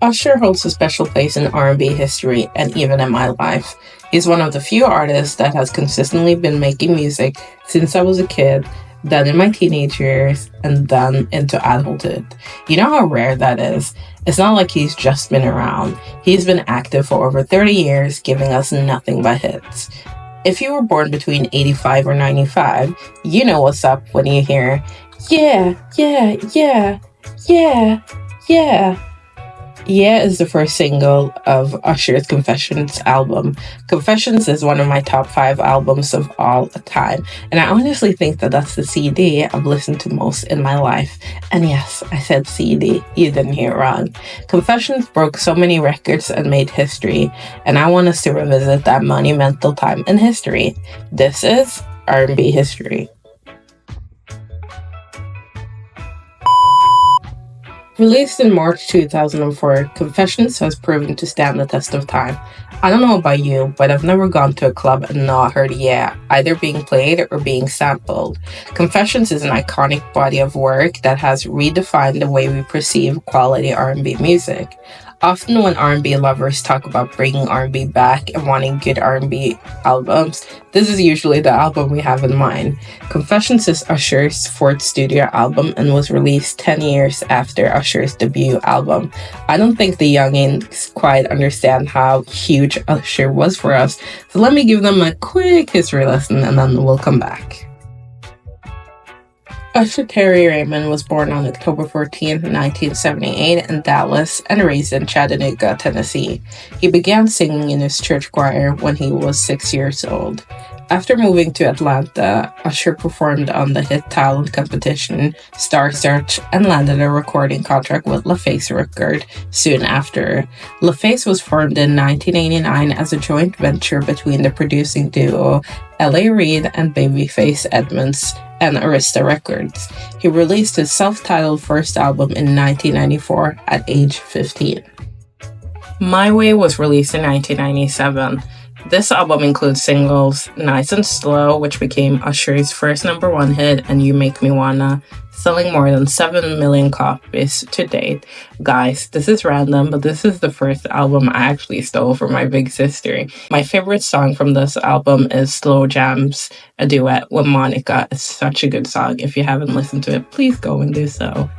Usher holds a special place in R&B history and even in my life. He's one of the few artists that has consistently been making music since I was a kid, then in my teenage years, and then into adulthood. You know how rare that is? It's not like he's just been around. He's been active for over 30 years, giving us nothing but hits. If you were born between 85 or 95, you know what's up when you hear, yeah, yeah, yeah, yeah, yeah. Yeah is the first single of Usher's Confessions album. Confessions is one of my top 5 albums of all time, and I honestly think that that's the CD I've listened to most in my life. And yes, I said CD, you didn't hear wrong. Confessions broke so many records and made history, and I want us to revisit that monumental time in history. This is R&B history. Released in March 2004, Confessions has proven to stand the test of time. I don't know about you, but I've never gone to a club and not heard Yeah either being played or being sampled. Confessions is an iconic body of work that has redefined the way we perceive quality R&B music. Often when R&B lovers talk about bringing R&B back and wanting good R&B albums, this is usually the album we have in mind. Confessions is Usher's fourth studio album and was released 10 years after Usher's debut album. I don't think the youngins quite understand how huge Usher was for us, so let me give them a quick history lesson and then we'll come back. Usher Terry Raymond was born on October 14, 1978 in Dallas and raised in Chattanooga, Tennessee. He began singing in his church choir when he was 6 years old. After moving to Atlanta, Usher performed on the hit talent competition Star Search and landed a recording contract with LaFace Record soon after. LaFace was formed in 1989 as a joint venture between the producing duo L.A. Reid and Babyface Edmonds and Arista Records. He released his self-titled first album in 1994 at age 15. My Way was released in 1997. This album includes singles Nice and Slow, which became Usher's first number 1 hit, and You Make Me Wanna, selling more than 7 million copies to date. Guys, this is random, but this is the first album I actually stole from my big sister. My favorite song from this album is Slow Jams, a duet with Monica. It's such a good song. If you haven't listened to it, please go and do so.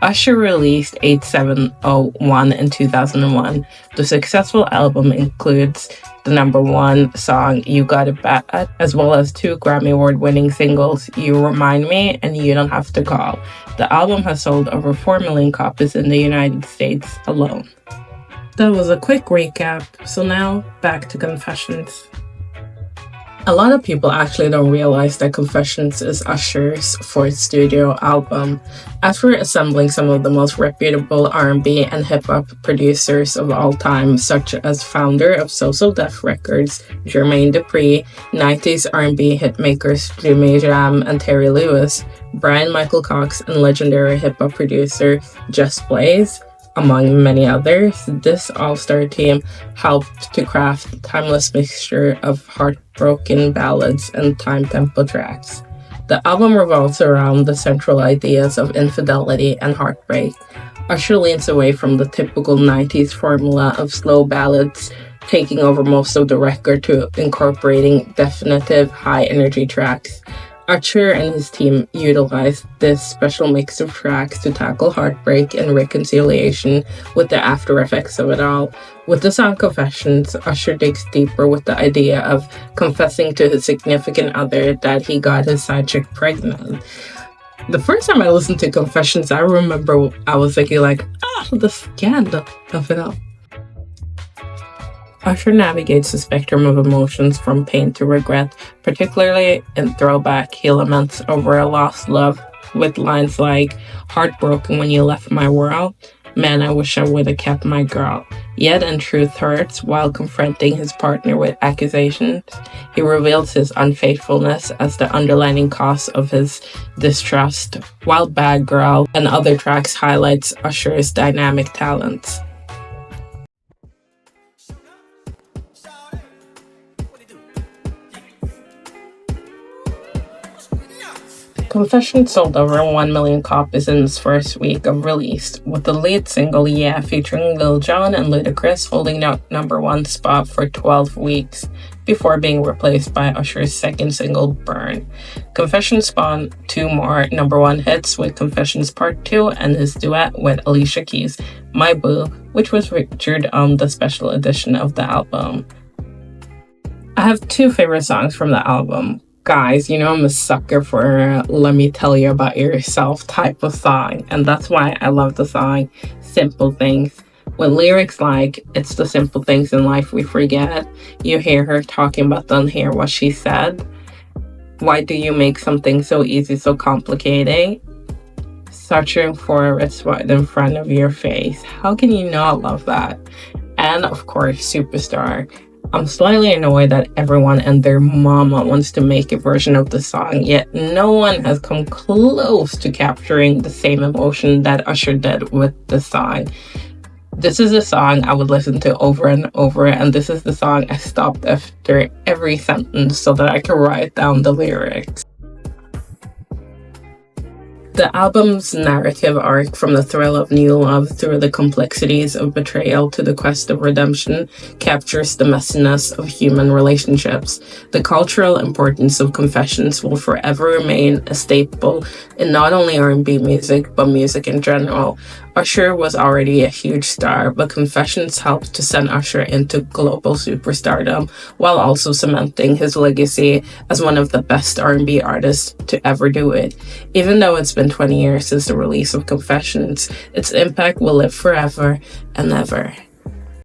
Usher released 8701 in 2001. The successful album includes the number 1 song, You Got It Bad, as well as 2 Grammy Award-winning singles, You Remind Me and You Don't Have to Call. The album has sold over 4 million copies in the United States alone. That was a quick recap, so now back to Confessions. A lot of people actually don't realize that Confessions is Usher's fourth studio album. After assembling some of the most reputable R&B and hip-hop producers of all time, such as founder of So Def Records, Jermaine Dupri, 90s R&B hitmakers Jimmy Jam and Terry Lewis, Brian Michael Cox, and legendary hip-hop producer Just Blaze, among many others, this all-star team helped to craft a timeless mixture of heartbroken ballads and time-tempo tracks. The album revolves around the central ideas of infidelity and heartbreak. Usher leans away from the typical 90s formula of slow ballads, taking over most of the record to incorporating definitive, high-energy tracks. Usher and his team utilized this special mix of tracks to tackle heartbreak and reconciliation with the after effects of it all. With the song Confessions, Usher digs deeper with the idea of confessing to his significant other that he got his side chick pregnant. The first time I listened to Confessions, I remember I was thinking the scandal of it all. Usher navigates the spectrum of emotions from pain to regret, particularly in throwback. He laments over a lost love with lines like, "Heartbroken when you left my world. Man, I wish I would have kept my girl." Yet in truth hurts while confronting his partner with accusations. He reveals his unfaithfulness as the underlying cause of his distrust, while Bad Girl and other tracks highlights Usher's dynamic talents. Confessions sold over 1 million copies in its first week of release, with the lead single Yeah featuring Lil Jon and Ludacris holding the #1 spot for 12 weeks before being replaced by Usher's second single, Burn. Confessions spawned 2 more #1 hits with Confessions Part 2 and his duet with Alicia Keys, My Boo, which was featured on the special edition of the album. I have 2 favorite songs from the album. Guys, you know I'm a sucker for let me tell you about yourself type of song, and that's why I love the song Simple Things. With lyrics like, it's the simple things in life we forget. You hear her talking but don't hear what she said. Why do you make something so easy so complicated? Searching for it's right in front of your face. How can you not love that? And of course, Superstar. I'm slightly annoyed that everyone and their mama wants to make a version of the song, yet no one has come close to capturing the same emotion that Usher did with the song. This is a song I would listen to over and over, and this is the song I stopped after every sentence so that I could write down the lyrics. The album's narrative arc, from the thrill of new love through the complexities of betrayal to the quest of redemption, captures the messiness of human relationships. The cultural importance of Confessions will forever remain a staple in not only R&B music, but music in general. Usher was already a huge star, but Confessions helped to send Usher into global superstardom, while also cementing his legacy as one of the best R&B artists to ever do it. Even though it's been 20 years since the release of Confessions, its impact will live forever and ever.